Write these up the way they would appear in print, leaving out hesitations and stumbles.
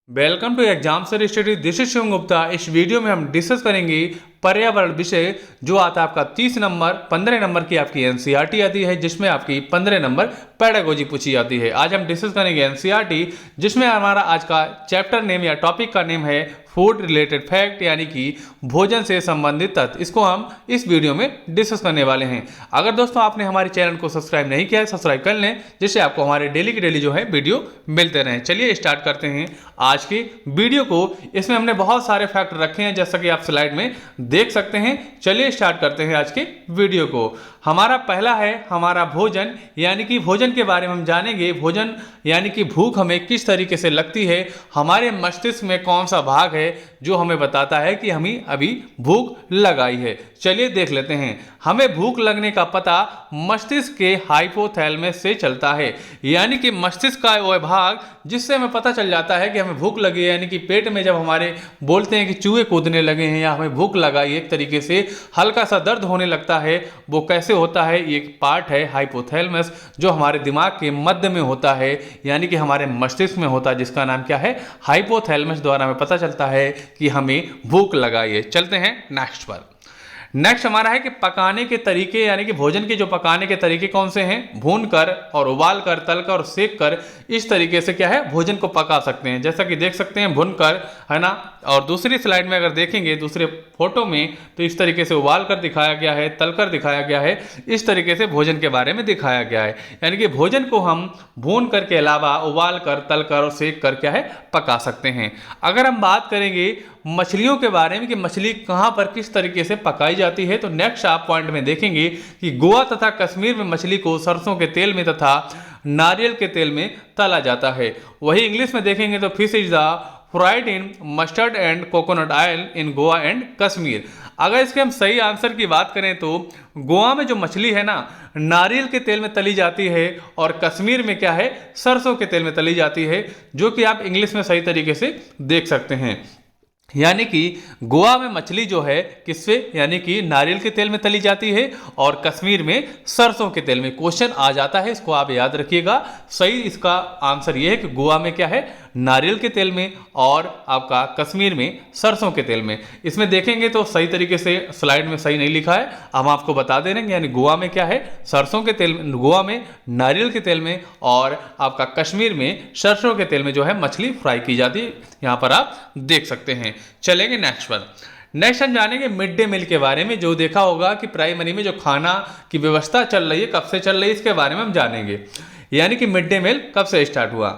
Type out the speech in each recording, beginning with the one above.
Welcome to exam sir study. This is Shivam Gupta. इस video में हम डिस्कस करेंगे पर्यावरण विषय, जो आता है आपका 30 नंबर 15 नंबर की आपकी एनसीईआरटी आती है, जिसमें आपकी 15 नंबर पेडागोजी पूछी जाती है। आज हम डिस्कस करेंगे एनसीईआरटी, जिसमें हमारा आज का चैप्टर नेम या टॉपिक का नेम है फूड रिलेटेड फैक्ट, यानी कि भोजन से संबंधित तथ्य। इसको हम इस वीडियो में डिस्कस करने वाले हैं। अगर दोस्तों आपने हमारे चैनल को सब्सक्राइब नहीं किया है, सब्सक्राइब कर लें, जिससे आपको हमारे डेली की डेली जो है वीडियो मिलते रहें। चलिए स्टार्ट करते हैं आज की वीडियो को। इसमें हमने बहुत सारे फैक्ट रखे हैं, जैसा कि आप स्लाइड में देख सकते हैं। चलिए स्टार्ट करते हैं आज के वीडियो को। हमारा पहला है हमारा भोजन, यानी कि भोजन के बारे में हम जानेंगे। भोजन यानी कि भूख हमें किस तरीके से लगती है, हमारे मस्तिष्क में कौन सा भाग है जो हमें बताता है कि हमें अभी भूख लगाई है। चलिए देख लेते हैं। हमें भूख लगने का पता मस्तिष्क के हाइपोथैलेमस से चलता है, यानी कि मस्तिष्क का वह भाग जिससे हमें पता चल जाता है कि हमें भूख लगी है। यानी कि पेट में जब हमारे बोलते हैं कि चूहे कूदने लगे हैं या हमें भूख लगाई, एक तरीके से हल्का सा दर्द होने लगता है। वो कैसे होता है? एक पार्ट है हाइपोथैलेमस, जो हमारे दिमाग के मध्य में होता है, यानी कि हमारे मस्तिष्क में होता है, जिसका नाम क्या है? हाइपोथैलेमस द्वारा हमें पता चलता है कि हमें भूख लगाई है। चलते हैं नेक्स्ट पर। नेक्स्ट हमारा है कि पकाने के तरीके, यानी कि भोजन के जो पकाने के तरीके कौन से हैं? भून कर और उबाल कर, तल कर और सेक कर, इस तरीके से क्या है भोजन को पका सकते हैं। जैसा कि देख सकते हैं भून कर, है ना। और दूसरी स्लाइड में अगर देखेंगे, दूसरे फोटो में, तो इस तरीके से उबाल कर दिखाया गया है, तल कर दिखाया गया है। इस तरीके से भोजन के बारे में दिखाया गया है, यानी कि भोजन को हम भून कर के अलावा उबाल कर, तल कर और सेक कर क्या है पका सकते हैं। अगर हम बात करेंगे मछलियों के बारे में कि मछली कहां पर किस तरीके से पकाई जाती है, तो नेक्स्ट आप पॉइंट में देखेंगे कि गोवा तथा कश्मीर में मछली को सरसों के तेल में तथा नारियल के तेल में तला जाता है। वही इंग्लिश में देखेंगे तो fish is the fried in mustard and coconut oil in Goa and Kashmir. अगर इसके हम सही आंसर की बात करें तो गोवा में जो मछली है ना, नारियल के तेल में तली जाती है, और कश्मीर में क्या है? सरसों के तेल में तली जाती है, जो कि आप इंग्लिश में सही तरीके से देख सकते हैं। यानी कि गोवा में मछली जो है किससे, यानी कि नारियल के तेल में तली जाती है, और कश्मीर में सरसों के तेल में। क्वेश्चन आ जाता है, इसको आप याद रखिएगा। सही इसका आंसर ये है कि गोवा में क्या है? नारियल के तेल में, और आपका कश्मीर में सरसों के तेल में। इसमें देखेंगे तो सही तरीके से स्लाइड में सही नहीं लिखा है, हम आपको बता दे रहे हैं। यानी गोवा में क्या है? सरसों के तेल में, गोवा में नारियल के तेल में, और आपका कश्मीर में सरसों के तेल में जो है मछली फ्राई की जाती है। यहाँ पर आप देख सकते हैं। चलेंगे नेक्स्ट पर। नेक्स्ट हम जानेंगे मिड डे मील के बारे में। जो देखा होगा कि प्राइमरी में जो खाना की व्यवस्था चल रही है, कब से चल रही है, इसके बारे में हम जानेंगे। यानी कि मिड डे मील कब से स्टार्ट हुआ?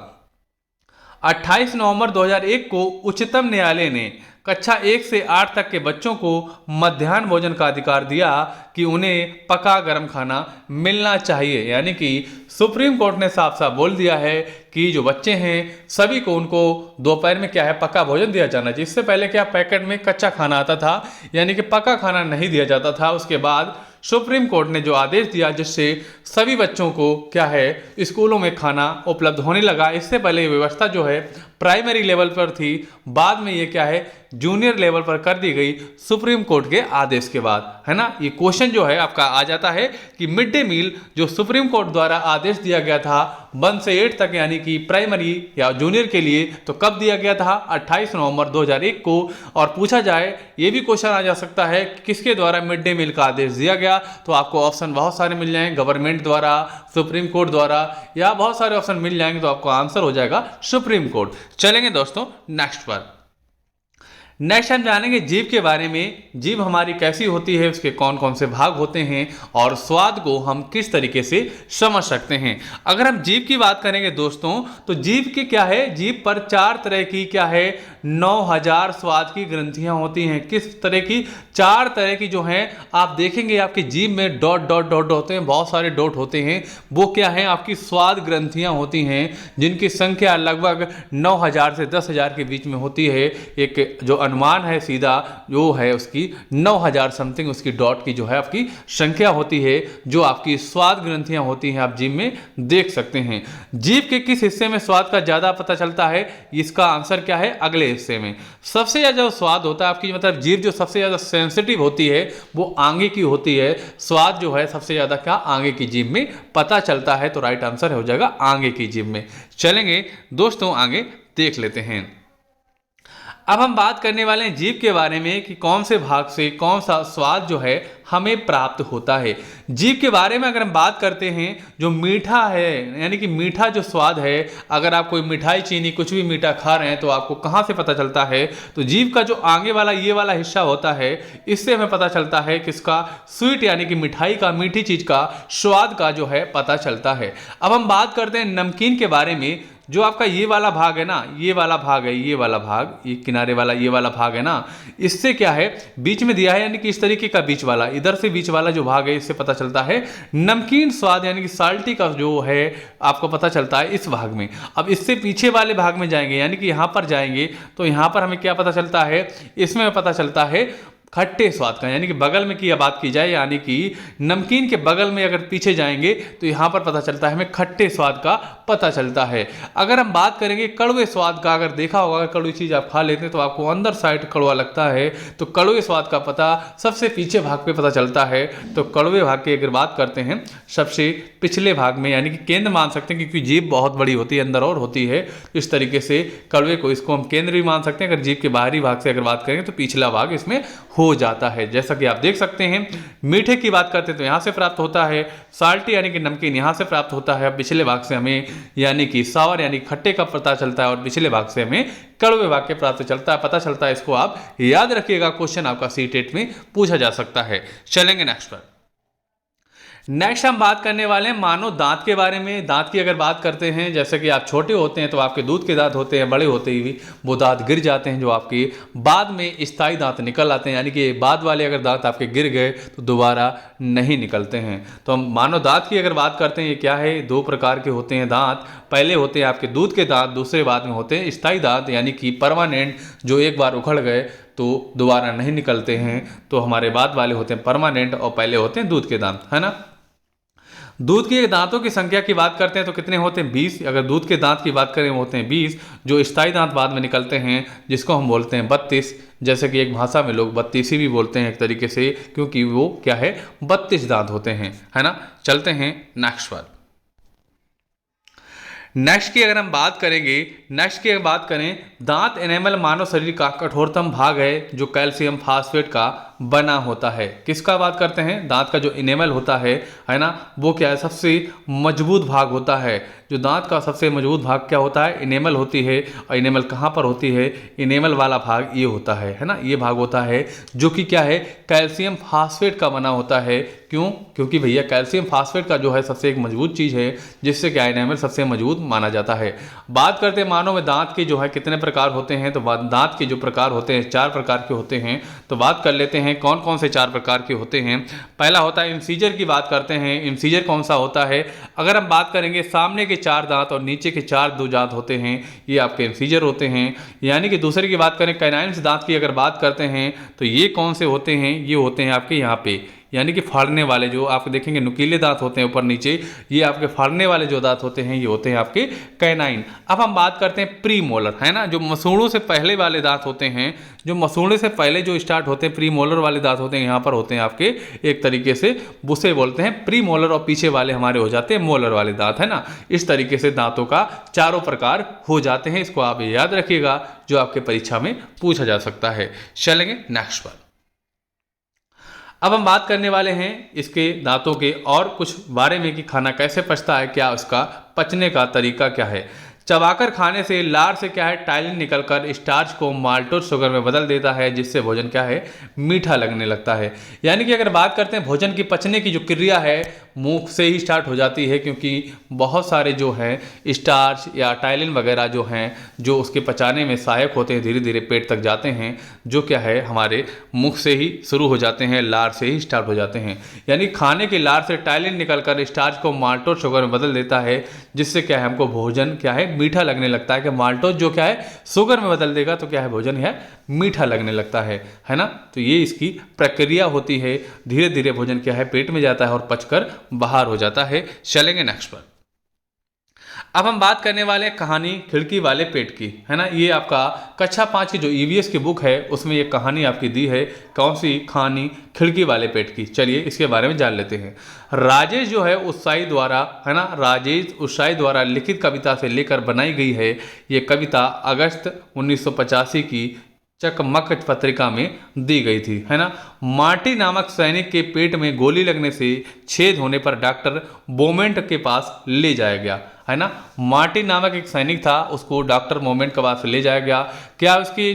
28 नवंबर 2001 को उच्चतम न्यायालय ने कक्षा 1 से 8 तक के बच्चों को मध्याह्न भोजन का अधिकार दिया कि उन्हें पका गर्म खाना मिलना चाहिए। यानी कि सुप्रीम कोर्ट ने साफ साफ बोल दिया है कि जो बच्चे हैं सभी को, उनको दोपहर में क्या है पका भोजन दिया जाना चाहिए। इससे पहले क्या पैकेट में कच्चा खाना आता था, यानी कि पका खाना नहीं दिया जाता था। उसके बाद सुप्रीम कोर्ट ने जो आदेश दिया, जिससे सभी बच्चों को क्या है स्कूलों में खाना उपलब्ध होने लगा। इससे पहले ये व्यवस्था जो है प्राइमरी लेवल पर थी, बाद में ये क्या है जूनियर लेवल पर कर दी गई सुप्रीम कोर्ट के आदेश के बाद, है ना। ये क्वेश्चन जो है आपका आ जाता है कि मिड डे मील जो सुप्रीम कोर्ट द्वारा आदेश दिया गया था 1 से 8 तक, यानी कि प्राइमरी या जूनियर के लिए, तो कब दिया गया था? 28 नवंबर 2001 को। और पूछा जाए, ये भी क्वेश्चन आ जा सकता है कि किसके द्वारा मिड डे मील का आदेश दिया गया, तो आपको ऑप्शन बहुत सारे मिल जाएंगे, गवर्नमेंट द्वारा, सुप्रीम कोर्ट द्वारा, या बहुत सारे ऑप्शन मिल जाएंगे, तो आपको आंसर हो जाएगा सुप्रीम कोर्ट। चलेंगे दोस्तों नेक्स्ट पर। नेक्स्ट हम जानेंगे जीभ के बारे में। जीभ हमारी कैसी होती है, उसके कौन कौन से भाग होते हैं, और स्वाद को हम किस तरीके से समझ सकते हैं। अगर हम जीभ की बात करेंगे दोस्तों, तो जीभ की क्या है? जीभ पर 4 तरह की क्या है 9000 स्वाद की ग्रंथियां होती हैं। किस तरह की? 4 तरह की जो हैं। आप देखेंगे आपकी जीभ में डॉट डॉट डॉट होते हैं, बहुत सारे डॉट होते हैं। वो क्या है? आपकी स्वाद ग्रंथियां होती हैं, जिनकी संख्या लगभग 9000 से 10000 के बीच में होती है। एक जो अनुमान है सीधा जो है उसकी 9000 समथिंग उसकी डॉट की जो है आपकी संख्या होती है, जो आपकी स्वाद ग्रंथियां होती हैं। आप जीभ में देख सकते हैं। जीभ के किस हिस्से में स्वाद का ज्यादा पता चलता है? इसका आंसर क्या है? अगले हिस्से में। सबसे ज्यादा जो स्वाद होता है आपकी, मतलब जीभ जो सबसे ज्यादा सेंसिटिव होती है वो आगे की होती है। स्वाद जो है सबसे ज्यादा क्या आगे की जीभ में पता चलता है, तो राइट आंसर हो जाएगा आगे की जीभ में। चलेंगे दोस्तों आगे देख लेते हैं। अब हम बात करने वाले हैं जीभ के बारे में कि कौन से भाग से कौन सा स्वाद जो है हमें प्राप्त होता है। जीभ के बारे में अगर हम बात करते हैं, जो मीठा है यानी कि मीठा जो स्वाद है, अगर आप कोई मिठाई चीनी कुछ भी मीठा खा रहे हैं तो आपको कहाँ से पता चलता है, तो जीभ का जो आगे वाला ये वाला हिस्सा होता है, इससे हमें पता चलता है किसका, स्वीट यानी कि मिठाई का, मीठी चीज का स्वाद का जो है पता चलता है। अब हम बात करते हैं नमकीन के बारे में। जो आपका ये वाला भाग है ना, ये वाला भाग है, ये वाला भाग, ये किनारे वाला ये वाला भाग है ना, इससे क्या है बीच में दिया है यानी कि इस तरीके का बीच वाला, इधर से बीच वाला जो भाग है इससे पता चलता है नमकीन स्वाद यानी कि साल्टी का जो है आपको पता चलता है इस भाग में। अब इससे पीछे वाले भाग में जाएंगे यानी कि यहां पर जाएंगे तो यहां पर हमें क्या पता चलता है, इसमें पता चलता है खट्टे स्वाद का, यानी कि बगल में की बात की जाए यानी कि नमकीन के बगल में अगर पीछे जाएंगे तो यहाँ पर पता चलता है हमें खट्टे स्वाद का पता चलता है। अगर हम बात करेंगे कड़वे स्वाद का, अगर देखा होगा अगर कड़वी चीज़ आप खा लेते हैं तो आपको अंदर साइड कड़वा लगता है, तो कड़वे स्वाद का पता सबसे पीछे भाग पे पता चलता है। तो कड़वे भाग की अगर बात करते हैं सबसे पिछले भाग में यानी कि केंद्र मान सकते हैं, क्योंकि जीभ बहुत बड़ी होती है अंदर और होती है, इस तरीके से कड़वे को इसको हम केंद्र भी मान सकते हैं। अगर जीभ के बाहरी भाग से अगर बात करेंगे तो पिछला भाग इसमें हो जाता है। जैसा कि आप देख सकते हैं मीठे की बात करते हैं तो यहां से प्राप्त होता है, साल्टी यानी कि नमकीन यहां से प्राप्त होता है। पिछले भाग से हमें यानी कि सावर यानी खट्टे का पता चलता है और पिछले भाग से हमें कड़वे भाग के प्राप्त चलता है, पता चलता है। इसको आप याद रखिएगा, क्वेश्चन आपका सीटेट में पूछा जा सकता है। चलेंगे नेक्स्ट पर। नेक्स्ट हम बात करने वाले हैं मानव दांत के बारे में। दांत की अगर बात करते हैं, जैसे कि आप छोटे होते हैं तो आपके दूध के दांत होते हैं, बड़े होते ही वो दांत गिर जाते हैं जो आपके बाद में स्थायी दांत निकल आते हैं, यानी कि बाद वाले अगर दांत आपके गिर गए तो दोबारा नहीं निकलते हैं। तो हम मानव दांत की अगर बात करते हैं, ये क्या है, दो प्रकार के होते हैं दांत। पहले होते हैं आपके दूध के दांत, दूसरे बाद में होते हैं स्थायी दांत यानी कि परमानेंट, जो एक बार उखड़ गए तो दोबारा नहीं निकलते हैं। तो हमारे बाद वाले होते हैं परमानेंट और पहले होते हैं दूध के दांत, है ना। दूध के दांतों की संख्या की बात करते हैं तो कितने होते हैं, 20। अगर दूध के दांत की बात करें होते हैं 20। जो स्थायी दांत बाद में निकलते हैं जिसको हम बोलते हैं 32, जैसे कि एक भाषा में लोग 32 भी बोलते हैं एक तरीके से, क्योंकि वो क्या है 32 दांत होते हैं, है ना। चलते हैं नेक्स्ट पर। नेक्स्ट की अगर हम बात करेंगे, नेक्स्ट की अगर बात करें, दांत एनेमल मानव शरीर का कठोरतम भाग है जो कैल्शियम फास्फेट का बना होता है। किसका बात करते हैं, दांत का जो इनेमल होता है ना, वो क्या है सबसे मजबूत भाग होता है। जो दांत का सबसे मजबूत भाग क्या होता है, इनेमल होती है। और इनेमल कहाँ पर होती है, इनेमल वाला भाग ये होता है ना, ये भाग होता है जो कि क्या है कैल्शियम फास्फेट का बना होता है। क्यों, क्योंकि भैया कैल्शियम फास्फेट का जो है सबसे एक मजबूत चीज़ है जिससे क्या इनेमल सबसे मजबूत माना जाता है। बात करते हैं मानव में दांत के जो है कितने प्रकार होते हैं, तो दांत के जो प्रकार होते हैं 4 प्रकार के होते हैं। तो बात कर लेते हैं कौन कौन से 4 प्रकार के होते हैं। पहला होता है इंसीजर की बात करते हैं। इंसीजर कौन सा होता है, अगर हम बात करेंगे सामने के 4 दांत और नीचे के 4 दो दांत होते हैं, ये आपके इंसीजर होते हैं। यानी कि दूसरे की बात करें कैनाइन्स दांत की अगर बात करते हैं तो ये कौन से होते हैं, ये होते हैं आपके यहाँ पे, यानी कि फाड़ने वाले, जो आप देखेंगे नुकीले दांत होते हैं ऊपर नीचे, ये आपके फाड़ने वाले जो दांत होते हैं ये होते हैं आपके कैनाइन। अब हम बात करते हैं प्री मोलर, है ना, जो मसूड़ों से पहले वाले दांत होते हैं, जो मसूड़े से पहले जो स्टार्ट होते हैं प्री मोलर वाले दांत होते हैं, यहाँ पर होते हैं आपके एक तरीके से बुसे बोलते हैं प्री मोलर, और पीछे वाले हमारे हो जाते हैं मोलर वाले दांत, है ना। इस तरीके से दांतों का 4 प्रकार हो जाते हैं। इसको आप याद रखिएगा, जो आपके परीक्षा में पूछा जा सकता है। चलेंगे नेक्स्ट पर। अब हम बात करने वाले हैं इसके दांतों के और कुछ बारे में कि खाना कैसे पचता है, क्या उसका पचने का तरीका क्या है। चबाकर खाने से लार से क्या है टाइलिन निकलकर स्टार्च को माल्टोज शुगर में बदल देता है, जिससे भोजन क्या है मीठा लगने लगता है। यानी कि अगर बात करते हैं भोजन की पचने की जो क्रिया है मुंह से ही स्टार्ट हो जाती है, क्योंकि बहुत सारे जो हैं स्टार्च या टाइलिन वगैरह जो हैं जो उसके पचाने में सहायक होते हैं, धीरे धीरे पेट तक जाते हैं, जो क्या है हमारे मुख से ही शुरू हो जाते हैं, लार से ही स्टार्ट हो जाते हैं। यानी खाने के लार से टाइलिन निकलकर स्टार्च को माल्टोज शुगर में बदल देता है, जिससे क्या है हमको भोजन क्या है मीठा लगने लगता है। कि माल्टोज जो क्या है शुगर में बदल देगा तो क्या है भोजन है मीठा लगने लगता है ना। तो ये इसकी प्रक्रिया होती है, धीरे धीरे भोजन क्या है पेट में जाता है और पचकर बाहर हो जाता है। चलेंगे नेक्स्ट पर। अब हम बात करने वाले हैं कहानी खिड़की वाले पेट की, है ना। ये आपका कक्षा 5 की जो ईवीएस की बुक है उसमें ये कहानी आपकी दी है, कौन सी कहानी, खिड़की वाले पेट की। चलिए इसके बारे में जान लेते हैं। राजेश जो है उत्साही द्वारा, है ना, राजेश उत्साही द्वारा लिखित कविता से लेकर बनाई गई है। ये कविता अगस्त 1985 की चकमक पत्रिका में दी गई थी, है ना। मार्टी नामक सैनिक के पेट में गोली लगने से छेद होने पर डॉक्टर बोमेंट के पास ले जाया गया, है ना। मार्टी नामक एक सैनिक था, उसको डॉक्टर बोमेंट के पास ले जाया गया। क्या उसकी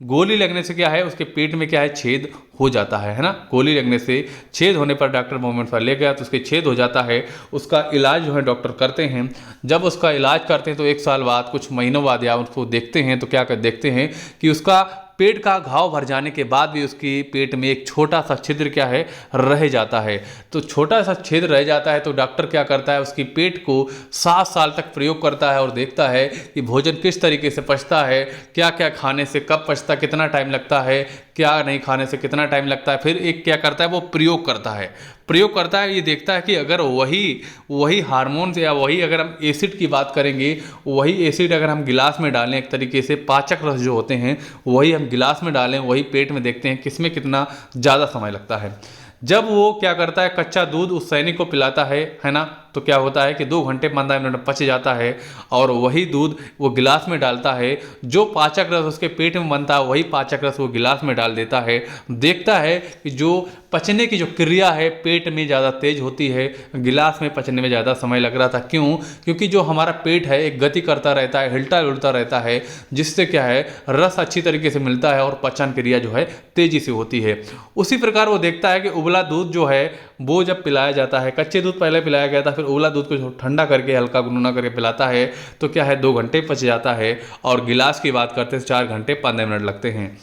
गोली लगने से क्या है, उसके पेट में क्या है, छेद हो जाता है ना। गोली लगने से छेद होने पर डॉक्टर मोमेंट पर ले गया तो उसके छेद हो जाता है। उसका इलाज जो है डॉक्टर करते हैं। जब उसका इलाज करते हैं तो 1 साल बाद, कुछ महीनों बाद या उसको देखते हैं तो क्या कर देखते हैं कि उसका पेट का घाव भर जाने के बाद भी उसकी पेट में एक छोटा सा छिद्र क्या है, रह जाता है। तो छोटा सा छिद्र रह जाता है तो डॉक्टर क्या करता है, उसकी पेट को 7 साल तक प्रयोग करता है और देखता है कि भोजन किस तरीके से पचता है, क्या क्या खाने से कब पचता, कितना टाइम लगता है, क्या नहीं खाने से कितना टाइम लगता है। फिर एक क्या करता है, वो प्रयोग करता है, ये देखता है कि अगर वही हार्मोन या वही अगर हम एसिड की बात करेंगे, वही एसिड अगर हम गिलास में डालें, एक तरीके से पाचक रस जो होते हैं वही हम गिलास में डालें, वही पेट में देखते हैं किसमें कितना ज़्यादा समय लगता है। जब वो क्या करता है, कच्चा दूध उस सैनिक को पिलाता है ना, तो क्या होता है कि 2 घंटे 15 मिनट में पच जाता है और वही दूध वो गिलास में डालता है। जो पाचक रस उसके पेट में बनता है वही पाचक रस वो गिलास में डाल देता है। देखता है कि जो पचने की जो क्रिया है पेट में ज़्यादा तेज होती है, गिलास में पचने में ज़्यादा समय लग रहा था। क्यों? क्योंकि जो हमारा पेट है एक गति करता रहता है, हिलता उलटा रहता है, जिससे क्या है, रस अच्छी तरीके से मिलता है और पचन क्रिया जो है तेजी से होती है। उसी प्रकार वो देखता है कि उबला दूध जो है वो जब पिलाया जाता है, कच्चे दूध पहले पिलाया गया था, फिर उबला दूध को ठंडा करके हल्का गुनगुना करके पिलाता है तो क्या है, 2 घंटे पच जाता है। और गिलास की बात करते हैं 4 घंटे 15 मिनट लगते हैं।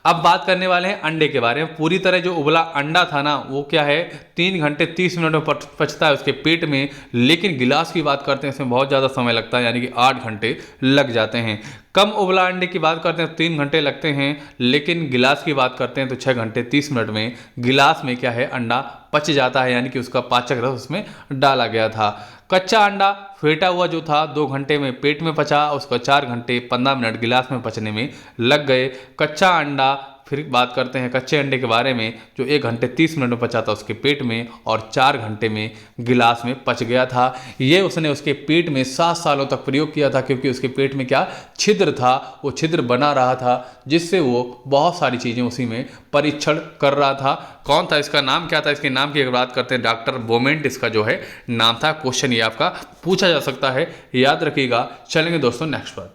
अब बात करने वाले हैं अंडे के बारे में। पूरी तरह जो उबला अंडा था ना, वो क्या है, 3 घंटे 30 मिनट में पचता है उसके पेट में। लेकिन गिलास की बात करते हैं, इसमें बहुत ज़्यादा समय लगता है, यानी कि 8 घंटे लग जाते हैं। कम उबला अंडे की बात करते हैं 3 घंटे लगते हैं, लेकिन गिलास की बात करते हैं तो 6 घंटे 30 मिनट में गिलास में क्या है, अंडा पच जाता है, यानी कि उसका पाचक रस उसमें डाला गया था। कच्चा अंडा फेंटा हुआ जो था 2 घंटे में पेट में पचा, उसका 4 घंटे 15 मिनट गिलास में पचने में लग गए। कच्चा अंडा, फिर बात करते हैं कच्चे अंडे के बारे में, जो 1 घंटे 30 मिनट में पचा था उसके पेट में और 4 घंटे में गिलास में पच गया था। ये उसने उसके पेट में 7 सालों तक प्रयोग किया था, क्योंकि उसके पेट में क्या छिद्र था, वो छिद्र बना रहा था, जिससे वो बहुत सारी चीज़ें उसी में परीक्षण कर रहा था। कौन था, इसका नाम क्या था? इसके नाम की अगर बात करते हैं, डॉक्टर बोमेंट इसका जो है नाम था। क्वेश्चन ये आपका पूछा जा सकता है, याद रखिएगा। चलेंगे दोस्तों नेक्स्ट पर।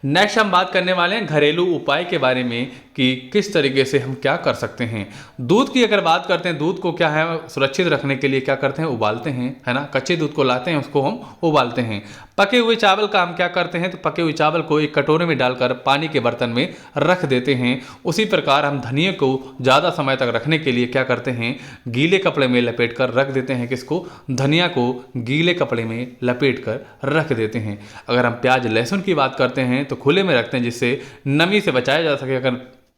नेक्स्ट हम बात करने वाले हैं घरेलू उपाय के बारे में कि किस तरीके से हम क्या कर सकते हैं। दूध की अगर बात करते हैं, दूध को क्या है, सुरक्षित रखने के लिए क्या करते हैं, उबालते हैं, है ना। कच्चे दूध को लाते हैं, उसको हम उबालते हैं। पके हुए चावल का हम क्या करते हैं, तो पके हुए चावल को एक कटोरे में डालकर पानी के बर्तन में रख देते हैं। उसी प्रकार हम धनिया को ज़्यादा समय तक रखने के लिए क्या करते हैं, गीले कपड़े में लपेट कर रख देते हैं। किसको? धनिया को गीले कपड़े में लपेट कर रख देते हैं। अगर हम प्याज लहसुन की बात करते हैं तो खुले में रखते हैं, जिससे नमी से बचाया जा सके। अगर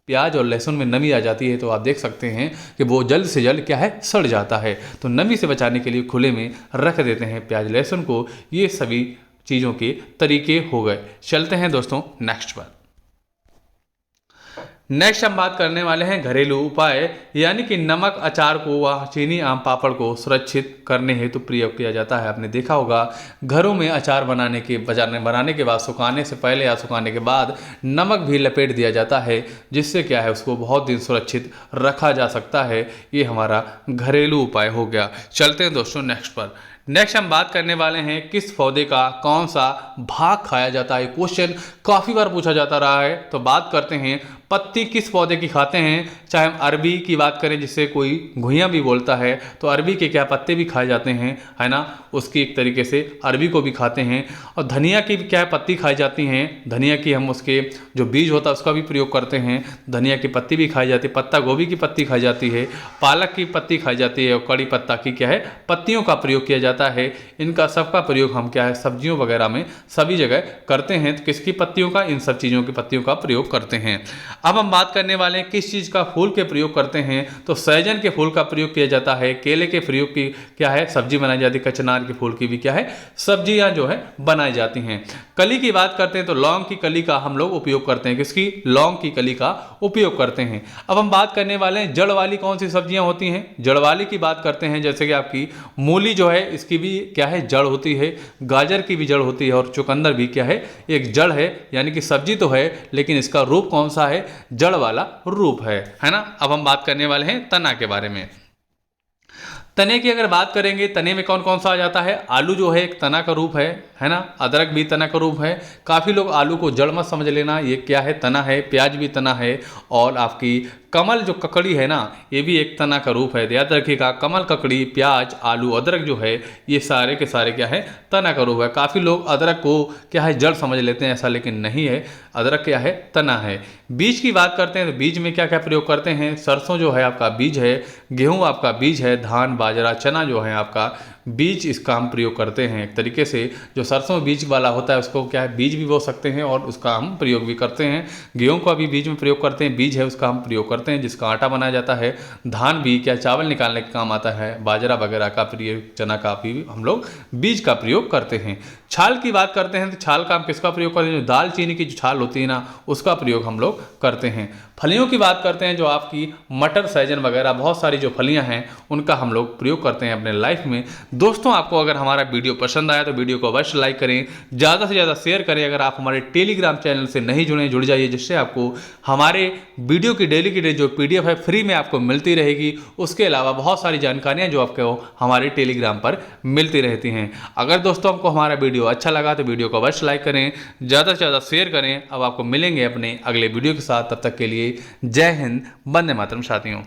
प्याज और लहसुन में नमी आ जाती है तो आप देख सकते हैं कि वो जल्द से जल्द क्या है, सड़ जाता है। तो नमी से बचाने के लिए खुले में रख देते हैं प्याज लहसुन को। ये सभी चीज़ों के तरीके हो गए। चलते हैं दोस्तों नेक्स्ट पर। नेक्स्ट हम बात करने वाले हैं घरेलू उपाय, यानी कि नमक, अचार को व चीनी, आम, पापड़ को सुरक्षित करने हेतु प्रयोग किया जाता है। आपने देखा होगा घरों में अचार बनाने के बाद, सुखाने से पहले या सुखाने के बाद नमक भी लपेट दिया जाता है, जिससे क्या है, उसको बहुत दिन सुरक्षित रखा जा सकता है। ये हमारा घरेलू उपाय हो गया। चलते हैं दोस्तों नेक्स्ट पर। नेक्स्ट हम बात करने वाले हैं किस पौधे का कौन सा भाग खाया जाता है। क्वेश्चन काफ़ी बार पूछा जाता रहा है, तो बात करते हैं पत्ती किस पौधे की खाते हैं। चाहे हम अरबी की बात करें, जिससे कोई घुइयां भी बोलता है, तो अरबी के क्या पत्ते भी खाए जाते हैं, है ना। उसकी एक तरीके से अरबी को भी खाते हैं। और धनिया की भी क्या पत्ती खाई जाती हैं। धनिया की हम उसके जो बीज होता है उसका भी प्रयोग करते हैं। धनिया की पत्ती भी खाई जाती है। पत्ता गोभी की पत्ती खाई जाती है। पालक की पत्ती खाई जाती है। और कड़ी पत्ता की क्या है, पत्तियों का प्रयोग किया जाता है। इनका सबका प्रयोग हम क्या है, सब्जियों वगैरह में सभी जगह करते हैं। तो किसकी पत्तियों का, इन सब चीज़ों की पत्तियों का प्रयोग करते हैं। अब हम बात करने वाले हैं किस चीज़ का फूल के प्रयोग करते हैं। तो सहजन के फूल का प्रयोग किया जाता है। केले के प्रयोग की क्या है, सब्जी बनाई जाती है। कचनार के फूल की भी क्या है, सब्जियां जो है बनाई जाती हैं। कली की बात करते हैं तो लौंग की कली का हम लोग उपयोग करते हैं। किसकी? लौंग की कली का उपयोग करते हैं। अब हम बात करने वाले हैं जड़ वाली कौन सी सब्जियां होती हैं। जड़ वाली की बात करते हैं, जैसे कि आपकी मूली जो है, इसकी भी क्या है जड़ होती है, गाजर की भी जड़ होती है, और चुकंदर भी क्या है एक जड़ है, यानी कि सब्जी तो है लेकिन इसका रूप कौन सा है, जड़ वाला रूप है ना। अब हम बात करने वाले हैं तना के बारे में। तने की अगर बात करेंगे, तने में कौन कौन सा आ जाता है, आलू जो है एक तना का रूप है ना, अदरक भी तना का रूप है। काफ़ी लोग आलू को जड़ मत समझ लेना, ये क्या है तना है, प्याज भी तना है, और आपकी कमल जो ककड़ी है ना ये भी एक तना का रूप है। याद रखिएगा, कमल, ककड़ी, प्याज, आलू, अदरक जो है ये सारे के सारे क्या है तना का रूप है। काफ़ी लोग अदरक को क्या है जड़ समझ लेते हैं, ऐसा लेकिन नहीं है, अदरक क्या है तना है। बीज की बात करते हैं तो बीज में क्या क्या प्रयोग करते हैं, सरसों जो है आपका बीज है, गेहूँ आपका बीज है, धान, बाजरा, चना जो है आपका बीज, इसका हम प्रयोग करते हैं। एक तरीके से जो सरसों बीज वाला होता है उसको क्या है बीज भी बो सकते हैं और उसका हम प्रयोग भी करते हैं। गेहूं का भी बीज में प्रयोग करते हैं, बीज है उसका हम प्रयोग करते हैं जिसका आटा बनाया जाता है। धान भी क्या चावल निकालने के काम आता है, बाजरा वगैरह का प्रयोग, चना का भी हम लोग बीज का प्रयोग करते हैं। छाल की बात करते हैं तो छाल का हम किसका प्रयोग करते हैं, जो दाल चीनी की जो छाल होती है ना उसका प्रयोग हम लोग करते हैं। फलियों की बात करते हैं, जो आपकी मटर, सहजन वगैरह बहुत सारी जो फलियां हैं उनका हम लोग प्रयोग करते हैं अपने लाइफ में। दोस्तों आपको अगर हमारा वीडियो पसंद आया तो वीडियो को अवश्य लाइक करें, ज़्यादा से ज़्यादा शेयर करें। अगर आप हमारे टेलीग्राम चैनल से नहीं जुड़े, जुड़ जाइए, जिससे आपको हमारे वीडियो की डेली की जो PDF है फ्री में आपको मिलती रहेगी। उसके अलावा बहुत सारी जानकारियाँ जो आपको हमारे टेलीग्राम पर मिलती रहती हैं। अगर दोस्तों आपको हमारा वीडियो अच्छा लगा तो वीडियो को अवश्य लाइक करें, ज़्यादा से ज़्यादा शेयर करें। अब आपको मिलेंगे अपने अगले वीडियो के साथ, तब तक के लिए जय हिंद, वंदे मातरम साथियों।